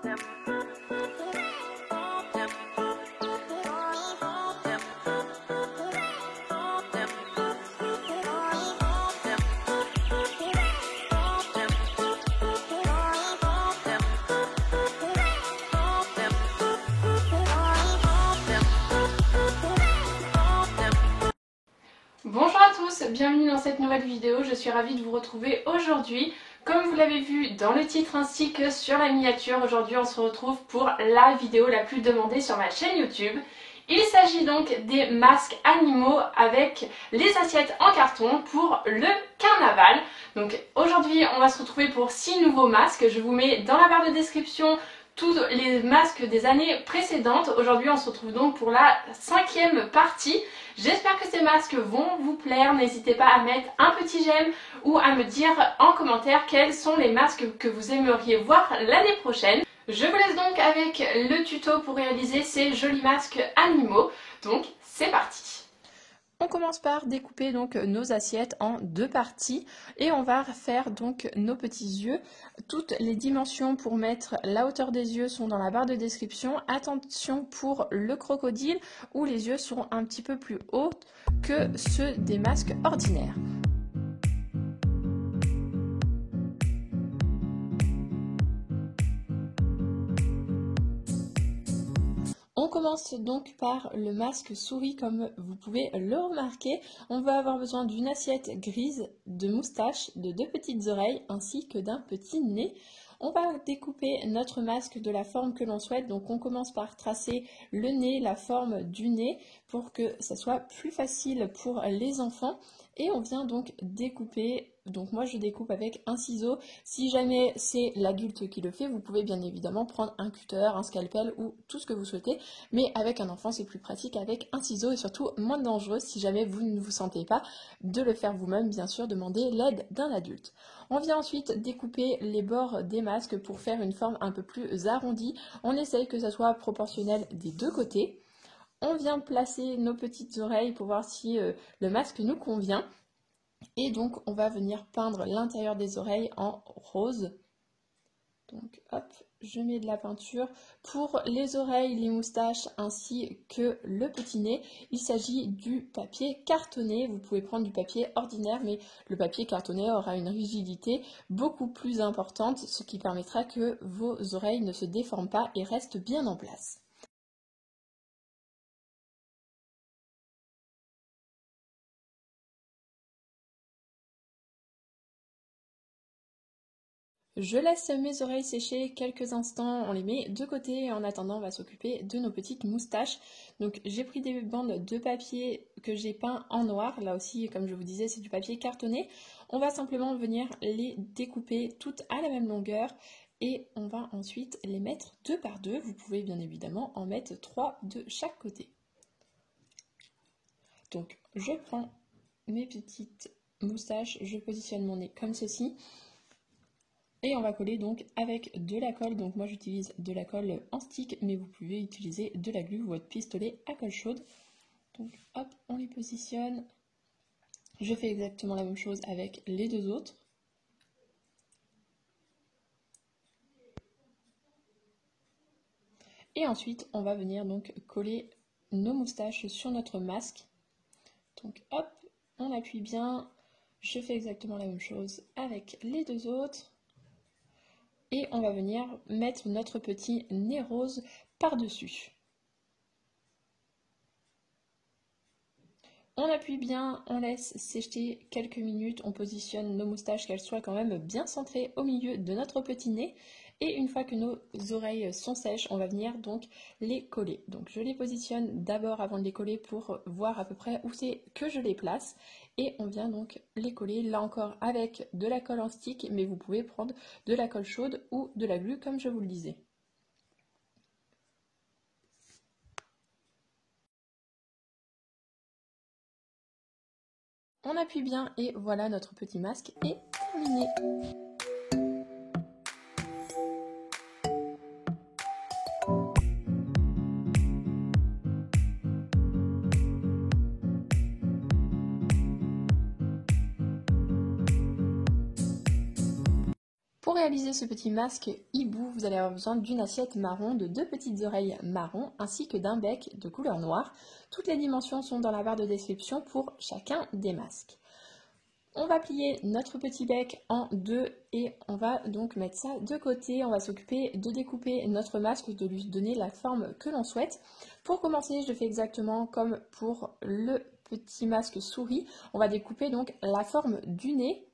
Bonjour à tous, bienvenue dans cette nouvelle vidéo, je suis ravie de vous retrouver aujourd'hui. Comme vous l'avez vu dans le titre ainsi que sur la miniature, aujourd'hui on se retrouve pour la vidéo la plus demandée sur ma chaîne YouTube. Il s'agit donc des masques animaux avec les assiettes en carton pour le carnaval. Donc aujourd'hui on va se retrouver pour 6 nouveaux masques, je vous mets dans la barre de description tous les masques des années précédentes. Aujourd'hui on se retrouve donc pour la 5e partie. J'espère que ces masques vont vous plaire. N'hésitez pas à mettre un petit j'aime ou à me dire en commentaire quels sont les masques que vous aimeriez voir l'année prochaine. Je vous laisse donc avec le tuto pour réaliser ces jolis masques animaux. Donc c'est parti! On commence par découper donc nos assiettes en 2 parties et on va faire donc nos petits yeux. Toutes les dimensions pour mettre la hauteur des yeux sont dans la barre de description. Attention pour le crocodile où les yeux sont un petit peu plus hauts que ceux des masques ordinaires. On commence donc par le masque souris comme vous pouvez le remarquer. On va avoir besoin d'une assiette grise, de moustaches, de 2 petites oreilles ainsi que d'un petit nez. On va découper notre masque de la forme que l'on souhaite. Donc on commence par tracer le nez, la forme du nez pour que ça soit plus facile pour les enfants. Et on vient donc découper, donc moi je découpe avec un ciseau. Si jamais c'est l'adulte qui le fait, vous pouvez bien évidemment prendre un cutter, un scalpel ou tout ce que vous souhaitez. Mais avec un enfant c'est plus pratique avec un ciseau et surtout moins dangereux si jamais vous ne vous sentez pas de le faire vous-même. Bien sûr, demandez l'aide d'un adulte. On vient ensuite découper les bords des masques pour faire une forme un peu plus arrondie. On essaye que ça soit proportionnel des 2 côtés. On vient placer nos petites oreilles pour voir si le masque nous convient. Et donc on va venir peindre l'intérieur des oreilles en rose. Donc hop, je mets de la peinture. Pour les oreilles, les moustaches ainsi que le petit nez, il s'agit du papier cartonné. Vous pouvez prendre du papier ordinaire, mais le papier cartonné aura une rigidité beaucoup plus importante, ce qui permettra que vos oreilles ne se déforment pas et restent bien en place. Je laisse mes oreilles sécher quelques instants, on les met de côté et en attendant on va s'occuper de nos petites moustaches. Donc j'ai pris des bandes de papier que j'ai peint en noir, là aussi comme je vous disais c'est du papier cartonné. On va simplement venir les découper toutes à la même longueur et on va ensuite les mettre 2 par 2. Vous pouvez bien évidemment en mettre 3 de chaque côté. Donc je prends mes petites moustaches, je positionne mon nez comme ceci. Et on va coller donc avec de la colle, donc moi j'utilise de la colle en stick, mais vous pouvez utiliser de la glu ou votre pistolet à colle chaude. Donc hop, on les positionne. Je fais exactement la même chose avec les 2 autres. Et ensuite, on va venir donc coller nos moustaches sur notre masque. Donc hop, on appuie bien. Je fais exactement la même chose avec les 2 autres. Et on va venir mettre notre petit nez rose par-dessus. On appuie bien, on laisse sécher quelques minutes, on positionne nos moustaches qu'elles soient quand même bien centrées au milieu de notre petit nez. Et une fois que nos oreilles sont sèches, on va venir donc les coller. Donc je les positionne d'abord avant de les coller pour voir à peu près où c'est que je les place. Et on vient donc les coller là encore avec de la colle en stick, mais vous pouvez prendre de la colle chaude ou de la glu comme je vous le disais. On appuie bien et voilà, notre petit masque est terminé. Pour réaliser ce petit masque hibou, vous allez avoir besoin d'une assiette marron, de 2 petites oreilles marron ainsi que d'un bec de couleur noire. Toutes les dimensions sont dans la barre de description pour chacun des masques. On va plier notre petit bec en deux et on va donc mettre ça de côté. On va s'occuper de découper notre masque, de lui donner la forme que l'on souhaite. Pour commencer, je fais exactement comme pour le petit masque souris. On va découper donc la forme du nez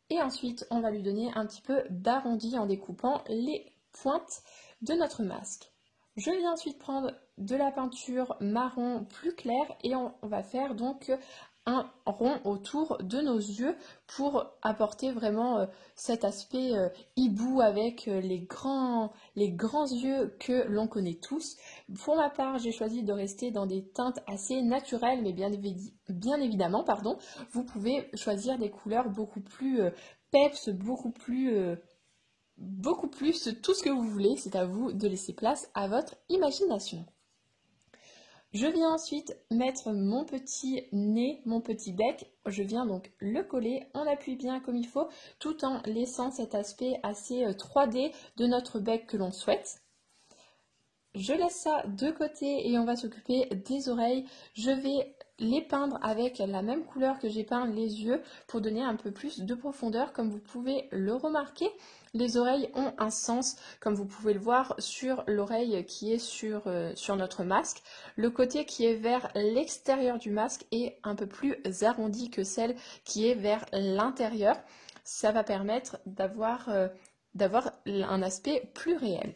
et ensuite on va lui donner un petit peu d'arrondi en découpant les pointes de notre masque. Je viens ensuite prendre de la peinture marron plus claire et on va faire donc un rond autour de nos yeux pour apporter vraiment cet aspect hibou avec les grands yeux que l'on connaît tous. Pour ma part, j'ai choisi de rester dans des teintes assez naturelles, mais bien évidemment, vous pouvez choisir des couleurs beaucoup plus peps, beaucoup plus tout ce que vous voulez. C'est à vous de laisser place à votre imagination. Je viens ensuite mettre mon petit nez, mon petit bec, je viens donc le coller, on appuie bien comme il faut, tout en laissant cet aspect assez 3D de notre bec que l'on souhaite. Je laisse ça de côté et on va s'occuper des oreilles. Je vais les peindre avec la même couleur que j'ai peint les yeux pour donner un peu plus de profondeur. Comme vous pouvez le remarquer, les oreilles ont un sens, comme vous pouvez le voir sur l'oreille qui est sur notre masque. Le côté qui est vers l'extérieur du masque est un peu plus arrondi que celle qui est vers l'intérieur. Ça va permettre d'avoir un aspect plus réel.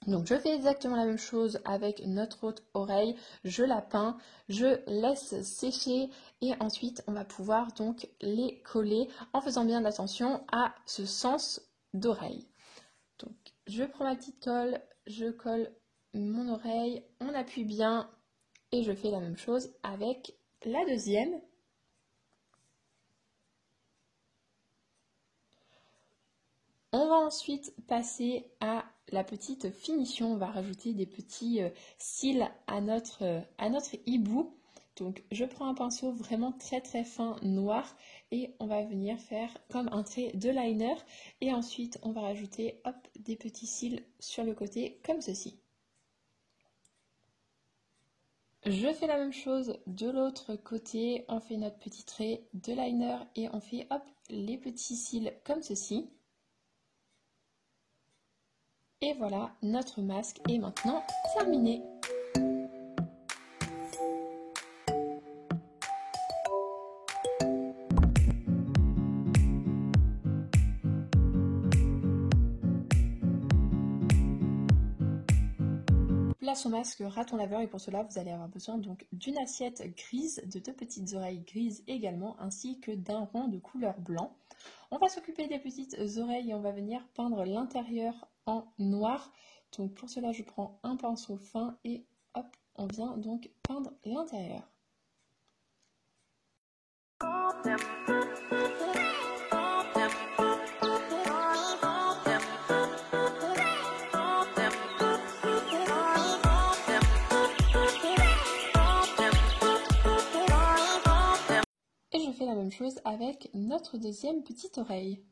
Donc je fais exactement la même chose avec notre autre oreille, je la peins, je laisse sécher et ensuite on va pouvoir donc les coller en faisant bien attention à ce sens d'oreille. Donc je prends ma petite colle, je colle mon oreille, on appuie bien et je fais la même chose avec la deuxième. On va ensuite passer à la petite finition, on va rajouter des petits cils à notre hibou. Donc je prends un pinceau vraiment très très fin noir et on va venir faire comme un trait de liner et ensuite on va rajouter hop, des petits cils sur le côté comme ceci. Je fais la même chose de l'autre côté, on fait notre petit trait de liner et on fait hop, les petits cils comme ceci. Et voilà, notre masque est maintenant terminé. Place au masque raton laveur et pour cela vous allez avoir besoin donc d'une assiette grise, de 2 petites oreilles grises également ainsi que d'un rond de couleur blanc. On va s'occuper des petites oreilles et on va venir peindre l'intérieur en noir. Donc pour cela je prends un pinceau fin et hop, on vient donc peindre l'intérieur. Et je fais la même chose avec notre deuxième petite oreille.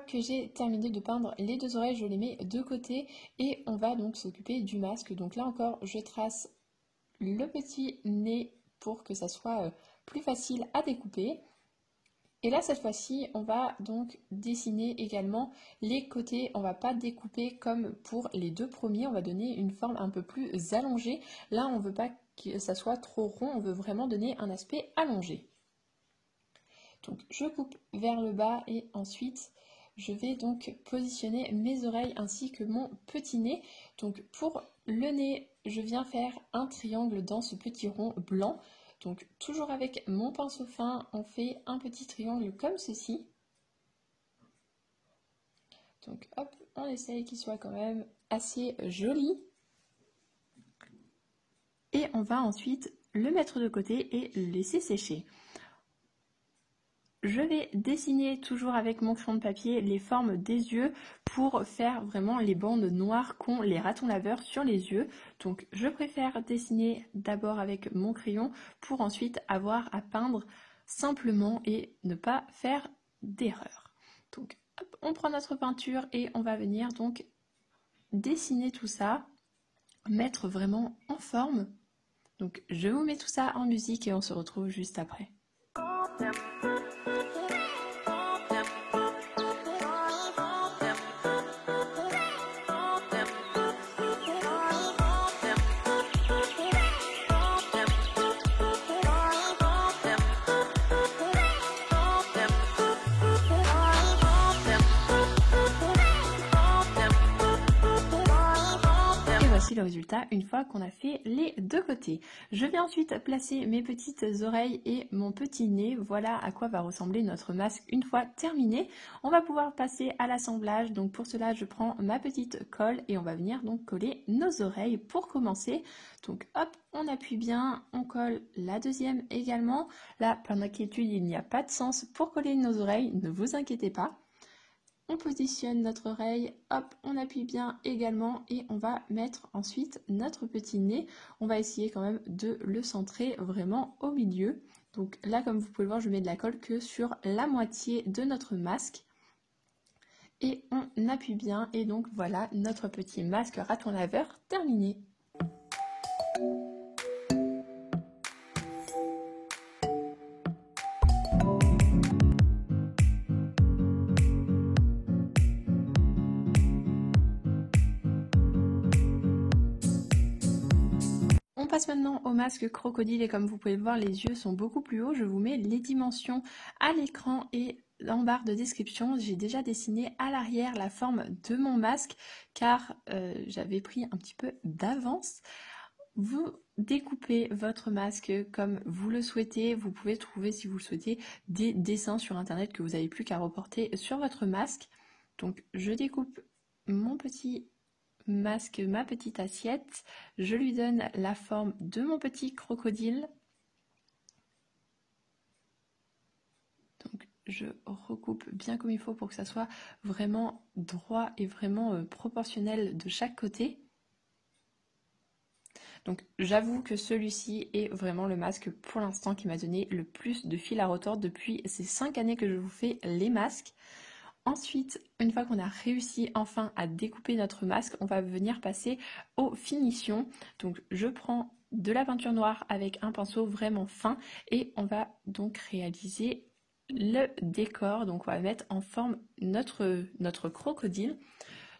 Que j'ai terminé de peindre les 2 oreilles, je les mets de côté et on va donc s'occuper du masque. Donc là encore, je trace le petit nez pour que ça soit plus facile à découper. Et là, cette fois-ci, on va donc dessiner également les côtés. On va pas découper comme pour les 2 premiers, on va donner une forme un peu plus allongée. Là, on veut pas que ça soit trop rond, on veut vraiment donner un aspect allongé. Donc je coupe vers le bas et ensuite je vais donc positionner mes oreilles ainsi que mon petit nez. Donc pour le nez, je viens faire un triangle dans ce petit rond blanc. Donc toujours avec mon pinceau fin, on fait un petit triangle comme ceci. Donc hop, on essaye qu'il soit quand même assez joli. Et on va ensuite le mettre de côté et le laisser sécher. je vais dessiner toujours avec mon crayon de papier les formes des yeux pour faire vraiment les bandes noires qu'ont les ratons laveurs sur les yeux. Donc je préfère dessiner d'abord avec mon crayon pour ensuite avoir à peindre simplement et ne pas faire d'erreur. Donc hop, on prend notre peinture et on va venir donc dessiner tout ça, mettre vraiment en forme. Donc je vous mets tout ça en musique et on se retrouve juste après. Voici le résultat une fois qu'on a fait les deux côtés. Je vais ensuite placer mes petites oreilles et mon petit nez. Voilà à quoi va ressembler notre masque une fois terminé. On va pouvoir passer à l'assemblage. Donc pour cela, je prends ma petite colle et on va venir donc coller nos oreilles pour commencer. Donc hop, on appuie bien, on colle la deuxième également. Là, par d'inquiétude, il n'y a pas de sens pour coller nos oreilles, ne vous inquiétez pas. On positionne notre oreille, hop, on appuie bien également et on va mettre ensuite notre petit nez. On va essayer quand même de le centrer vraiment au milieu. Donc là, comme vous pouvez le voir, je mets de la colle que sur la moitié de notre masque. Et on appuie bien et donc voilà notre petit masque raton laveur terminé. On passe maintenant au masque crocodile et comme vous pouvez le voir, les yeux sont beaucoup plus hauts. Je vous mets les dimensions à l'écran et en barre de description. J'ai déjà dessiné à l'arrière la forme de mon masque car j'avais pris un petit peu d'avance. Vous découpez votre masque comme vous le souhaitez. Vous pouvez trouver, si vous le souhaitez, des dessins sur internet que vous n'avez plus qu'à reporter sur votre masque. Donc je découpe mon petit masque, ma petite assiette, je lui donne la forme de mon petit crocodile. Donc je recoupe bien comme il faut pour que ça soit vraiment droit et vraiment proportionnel de chaque côté. Donc j'avoue que celui-ci est vraiment le masque pour l'instant qui m'a donné le plus de fil à retordre depuis ces 5 années que je vous fais les masques. Ensuite, une fois qu'on a réussi enfin à découper notre masque, on va venir passer aux finitions. Donc je prends de la peinture noire avec un pinceau vraiment fin et on va donc réaliser le décor. Donc on va mettre en forme notre crocodile.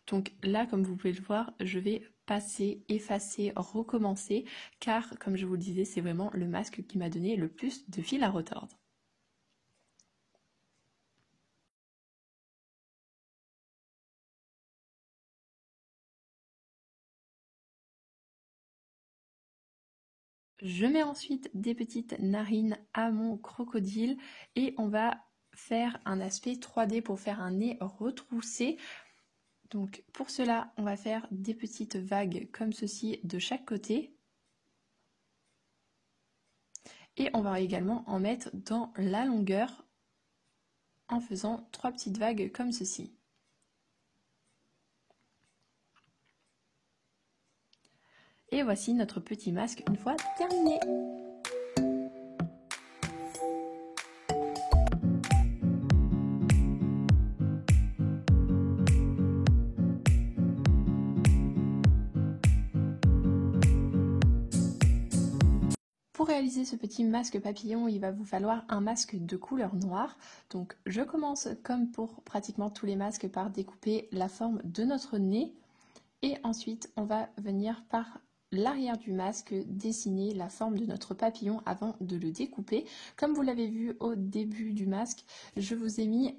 Donc là, comme vous pouvez le voir, je vais passer, effacer, recommencer car comme je vous le disais, c'est vraiment le masque qui m'a donné le plus de fil à retordre. Je mets ensuite des petites narines à mon crocodile et on va faire un aspect 3D pour faire un nez retroussé. Donc pour cela, on va faire des petites vagues comme ceci de chaque côté. Et on va également en mettre dans la longueur en faisant 3 petites vagues comme ceci. Et voici notre petit masque une fois terminé. Pour réaliser ce petit masque papillon, il va vous falloir un masque de couleur noire. Donc je commence comme pour pratiquement tous les masques par découper la forme de notre nez. Et ensuite, on va venir par l'arrière du masque dessiner la forme de notre papillon avant de le découper. Comme vous l'avez vu au début du masque, je vous ai mis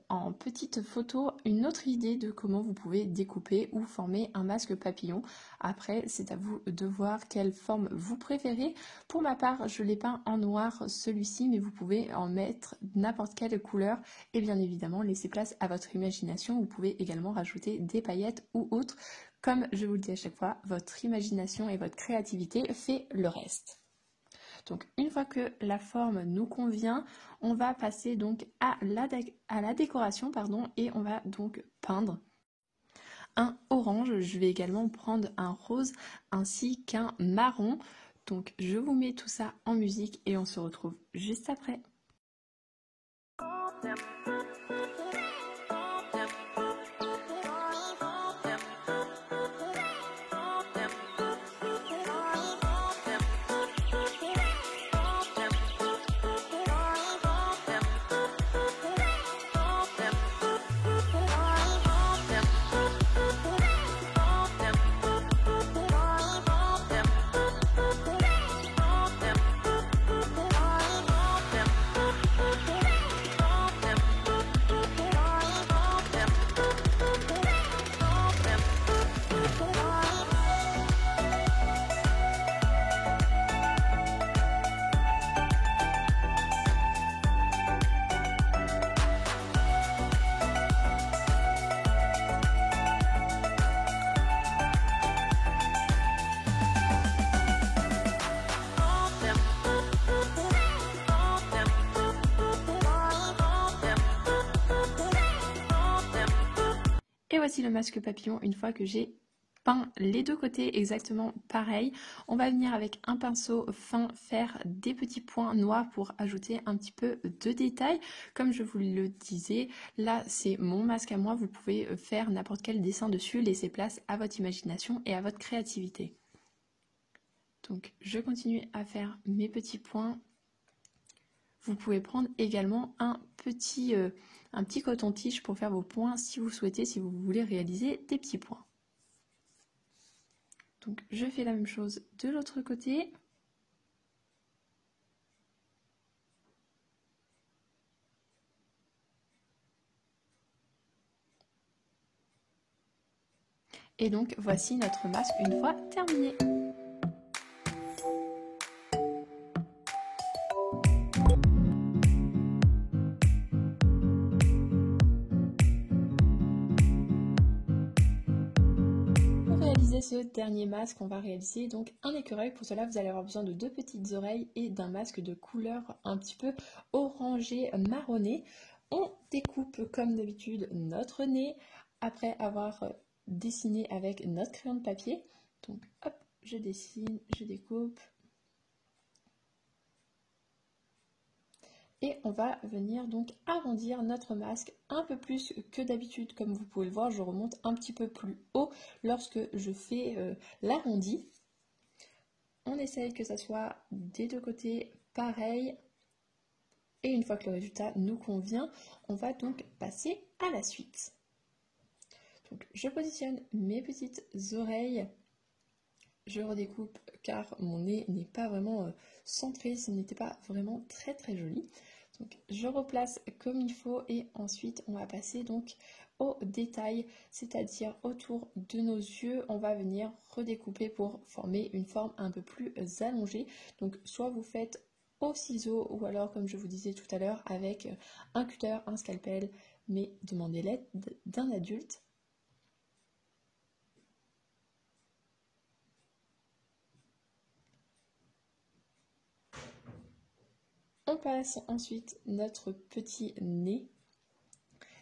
en petite photo une autre idée de comment vous pouvez découper ou former un masque papillon. Après, c'est à vous de voir quelle forme vous préférez. Pour ma part, je l'ai peint en noir celui-ci, mais vous pouvez en mettre n'importe quelle couleur et bien évidemment laisser place à votre imagination. Vous pouvez également rajouter des paillettes ou autres. Comme je vous le dis à chaque fois, votre imagination et votre créativité fait le reste. Donc une fois que la forme nous convient, on va passer donc à la décoration et on va donc peindre un orange. Je vais également prendre un rose ainsi qu'un marron. Donc je vous mets tout ça en musique et on se retrouve juste après. Et voici le masque papillon une fois que j'ai peint les deux côtés exactement pareil. On va venir avec un pinceau fin faire des petits points noirs pour ajouter un petit peu de détail. Comme je vous le disais, là c'est mon masque à moi, vous pouvez faire n'importe quel dessin dessus, laissez place à votre imagination et à votre créativité. Donc je continue à faire mes petits points. Vous pouvez prendre également un petit coton-tige pour faire vos points si vous souhaitez, si vous voulez réaliser des petits points. Donc je fais la même chose de l'autre côté. Et donc voici notre masque une fois terminé. Ce dernier masque, on va réaliser donc un écureuil. Pour cela, vous allez avoir besoin de deux petites oreilles et d'un masque de couleur un petit peu orangé marronné. On découpe comme d'habitude notre nez après avoir dessiné avec notre crayon de papier. Donc hop, je dessine, je découpe. Et on va venir donc arrondir notre masque un peu plus que d'habitude. Comme vous pouvez le voir, je remonte un petit peu plus haut lorsque je fais l'arrondi. On essaye que ça soit des deux côtés pareil. Et une fois que le résultat nous convient, on va donc passer à la suite. Donc je positionne mes petites oreilles. Je redécoupe car mon nez n'est pas vraiment centré, ce n'était pas vraiment très joli. Donc je replace comme il faut et ensuite on va passer donc au détail, c'est-à-dire autour de nos yeux, on va venir redécouper pour former une forme un peu plus allongée. Donc soit vous faites au ciseau ou alors comme je vous disais tout à l'heure avec un cutter, un scalpel, mais demandez l'aide d'un adulte. On passe ensuite notre petit nez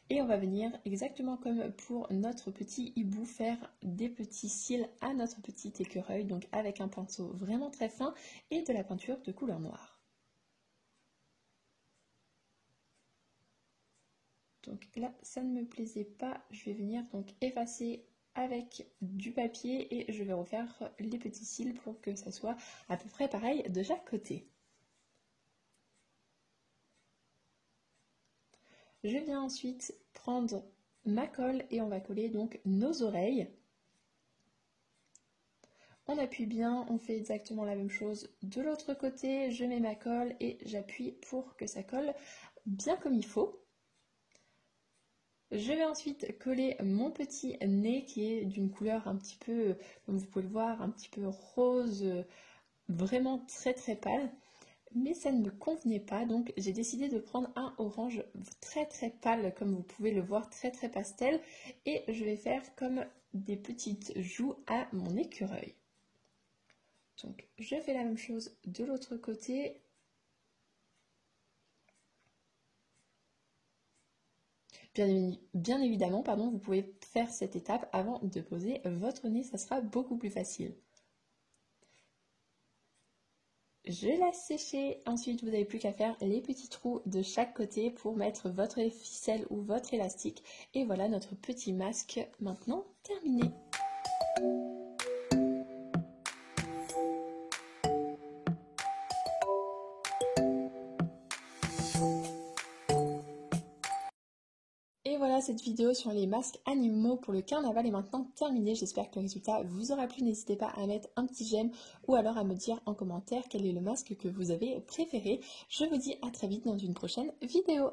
et on va venir exactement comme pour notre petit hibou faire des petits cils à notre petit écureuil, donc avec un pinceau vraiment très fin et de la peinture de couleur noire. Donc là ça ne me plaisait pas, je vais venir donc effacer avec du papier et je vais refaire les petits cils pour que ça soit à peu près pareil de chaque côté. Je viens ensuite prendre ma colle et on va coller donc nos oreilles. On appuie bien, on fait exactement la même chose de l'autre côté. Je mets ma colle et j'appuie pour que ça colle bien comme il faut. Je vais ensuite coller mon petit nez qui est d'une couleur un petit peu, comme vous pouvez le voir, un petit peu rose, vraiment très pâle. Mais ça ne me convenait pas, donc j'ai décidé de prendre un orange très pâle, comme vous pouvez le voir, très pastel, et je vais faire comme des petites joues à mon écureuil. Donc je fais la même chose de l'autre côté. Bien évidemment, pardon, vous pouvez faire cette étape avant de poser votre nez, ça sera beaucoup plus facile. Je laisse sécher, ensuite vous n'avez plus qu'à faire les petits trous de chaque côté pour mettre votre ficelle ou votre élastique. Et voilà notre petit masque maintenant terminé. Et voilà, cette vidéo sur les masques animaux pour le carnaval est maintenant terminée. J'espère que le résultat vous aura plu. N'hésitez pas à mettre un petit j'aime ou alors à me dire en commentaire quel est le masque que vous avez préféré. Je vous dis à très vite dans une prochaine vidéo.